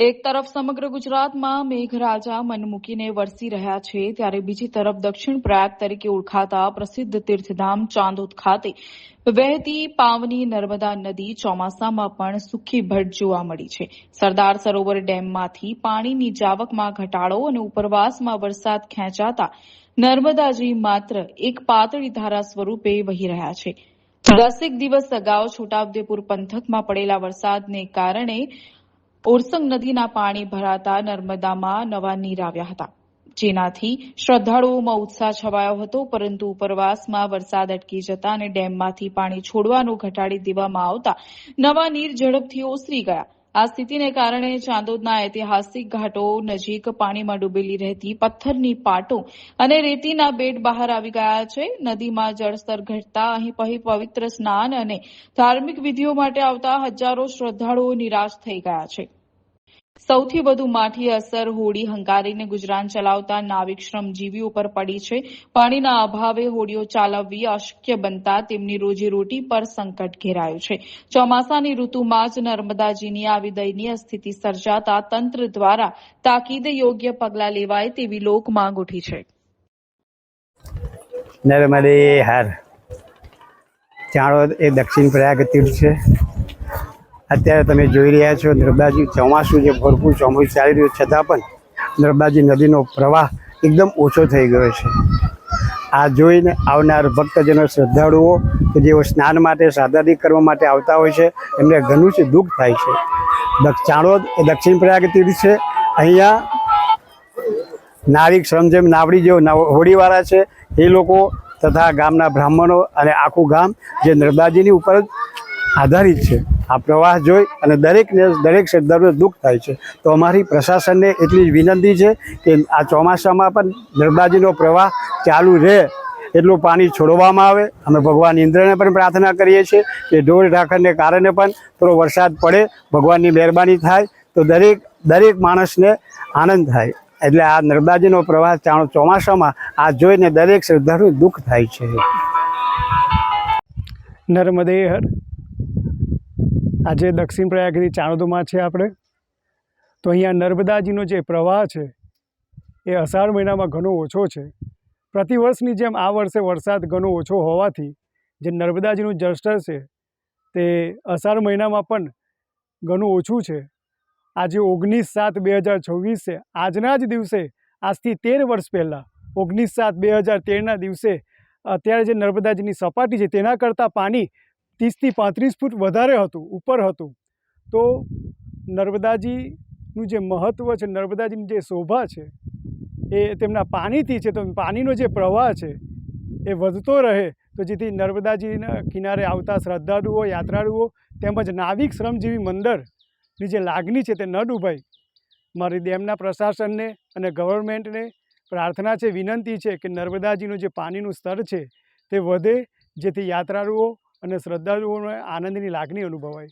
એક તરફ સમગ્ર ગુજરાતમાં મેઘરાજા મન મૂકીને વરસી રહ્યા છે, ત્યારે બીજી તરફ દક્ષિણ પ્રયાગ તરીકે ઓળખાતા પ્રસિદ્ધ તીર્થધામ ચાંદોદ ખાતે વહેતી પાવની નર્મદા નદી ચોમાસામાં પણ સુખીભર જોવા મળી છે. સરદાર સરોવર ડેમમાંથી પાણીની જાવકમાં ઘટાડો અને ઉપરવાસમાં વરસાદ ખેંચાતા નર્મદાજી માત્ર એક પાતળી ધારા સ્વરૂપે વહી રહ્યા છે. 10 દિવસ અગાઉ છોટાઉદેપુર પંથકમાં પડેલા વરસાદને કારણે ઓરસંગ નદીના પાણી ભરાતા નર્મદામાં નવા નીર આવ્યા હતા, જેનાથી શ્રદ્ધાળુઓમાં ઉત્સાહ છવાયો હતો. પરંતુ ઉપરવાસમાં વરસાદ અટકી જતા અને ડેમમાંથી પાણી છોડવાનું ઘટાડી દેવામાં આવતા નવા નીર ઝડપથી ઓસરી ગયા. આ સ્થિતિને કારણે ચાંદોદના ઐતિહાસિક ઘાટો નજીક પાણીમાં ડૂબેલી રહેતી પથ્થરની પાટો અને રેતીના બેટ બહાર આવી ગયા છે. નદીમાં જળસ્તર ઘટતા અહીં પવિત્ર સ્નાન અને ધાર્મિક વિધિઓ માટે આવતા હજારો શ્રદ્ધાળુઓ નિરાશ થઈ ગયા છે. સૌથી વધુ માઠી અસર હોડી હંકારીને ગુજરાન ચલાવતા નાવિક શ્રમજીવીઓ પર પડી છે. પાણીના અભાવે હોડીઓ ચાલવવી અશક્ય બનતા તેમની રોજીરોટી પર સંકટ ઘેરાયું છે. ચોમાસાની ઋતુમાં જ નર્મદાજીની આવી દયનીય સ્થિતિ સર્જાતા તંત્ર દ્વારા તાકીદે યોગ્ય પગલાં લેવાય તેવી લોક માંગ ઉઠી છે. નર્મદે હર ચાણોદ એ દક્ષિણ પ્રયાગ તીર્થ છે. અત્યારે તમે જોઈ રહ્યા છો નર્મદાજી ચોમાસું જે ભરપૂર ચોમાસું ચાલી રહ્યું છતાં પણ નર્મદાજી નદીનો પ્રવાહ એકદમ ઓછો થઈ ગયો છે. આ જોઈને આવનાર ભક્તજનો શ્રદ્ધાળુઓ કે જેઓ સ્નાન માટે સાદાદી કરવા માટે આવતા હોય છે એમને ઘણું જ દુઃખ થાય છે. ચાણોદ એ દક્ષિણ પ્રયાગ તીર્થ છે. અહીંયા નાવિક શ્રમજીવી નાવડી જેઓ હોડીવાળા છે એ લોકો તથા ગામના બ્રાહ્મણો અને આખું ગામ જે નર્મદાજીની ઉપર આધારિત છે. આ પ્રવાહ જોઈ અને દરેક શ્રદ્ધાળુઓને દુઃખ થાય છે. તો અમારી પ્રશાસનને એટલી જ વિનંતી છે કે આ ચોમાસામાં પણ નર્મદાજીનો પ્રવાહ ચાલુ રહે એટલું પાણી છોડવામાં આવે. અમે ભગવાન ઇન્દ્રને પણ પ્રાર્થના કરીએ છીએ કે ઢોર ઢાંખરને કારણે પણ થોડો વરસાદ પડે, ભગવાનની મહેરબાની થાય તો દરેક માણસને આનંદ થાય. એટલે આ નર્મદાજીનો પ્રવાહ ચોમાસામાં આ જોઈને દરેક શ્રદ્ધાળુને દુઃખ થાય છે. નર્મદે હર આજે દક્ષિણ પ્રયાગથી ચાણોદમાં છે આપણે. તો અહીંયા નર્મદાજીનો જે પ્રવાહ છે એ અષાઢ મહિનામાં ઘણો ઓછો છે. પ્રતિવર્ષની જેમ આ વર્ષે વરસાદ ઘણો ઓછો હોવાથી જે નર્મદાજીનું જળસ્તર છે તે અષાઢ મહિનામાં પણ ઘણું ઓછું છે. આજે 19/7/2026 છે. આજના જ દિવસે આજથી 13 વર્ષ પહેલાં 19/7/2013ના દિવસે અત્યારે જે નર્મદાજીની સપાટી છે તેના કરતાં પાણી 30થી 35 ફૂટ વધારે હતું, ઉપર હતું. તો નર્મદાજીનું જે મહત્ત્વ છે, નર્મદાજીની જે શોભા છે એ તેમના પાણીથી છે. તો પાણીનો જે પ્રવાહ છે એ વધતો રહે તો જેથી નર્મદાજીના કિનારે આવતા શ્રદ્ધાળુઓ, યાત્રાળુઓ તેમજ નાવિક શ્રમજીવી મંડળની જે લાગણી છે તે ન ડૂબાય. મારી ડેમના પ્રશાસનને અને ગવર્મેન્ટને પ્રાર્થના છે, વિનંતી છે કે નર્મદાજીનું જે પાણીનું સ્તર છે તે વધે, જેથી યાત્રાળુઓ અને શ્રદ્ધાળુઓને આનંદની લાગણી અનુભવાય.